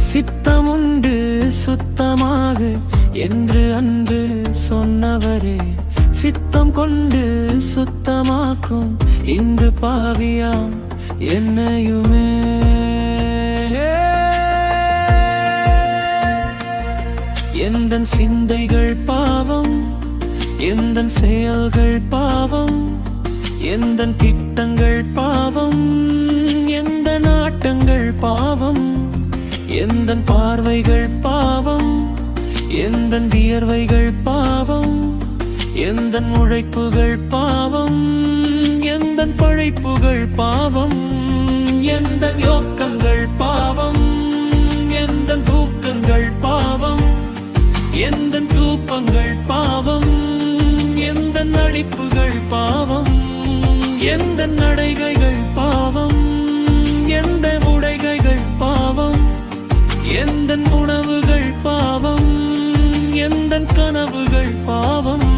சித்தமுண்டு சுத்தமாக என்று அன்று சொன்னவரே, சித்தம் கொண்டு சுத்தமாக்கும் இன்று பாவியாம் என்னையுமே. எந்தன் சிந்தைகள் பாவம், எந்தன் செயல்கள் பாவம், எந்தன் திட்டங்கள் பாவம், எந்த நாட்டங்கள் பாவம், எந்தன் பார்வைகள் பாவம், எந்தன் வியர்வைகள் பாவம், எந்தன் உழைப்புகள் பாவம், எந்தன் பழைப்புகள் பாவம், எந்தன் யோக்கங்கள் பாவம், எந்தன் தூக்கங்கள் பாவம், எந்தன் தூப்பங்கள் பாவம், எந்தன் நடிப்புகள் பாவம், எந்தன் நடைகைகள் பாவம், எந்த உடைகைகள் பாவம், எந்தன் உணவுகள் பாவம், எந்தன் கனவுகள் பாவம்,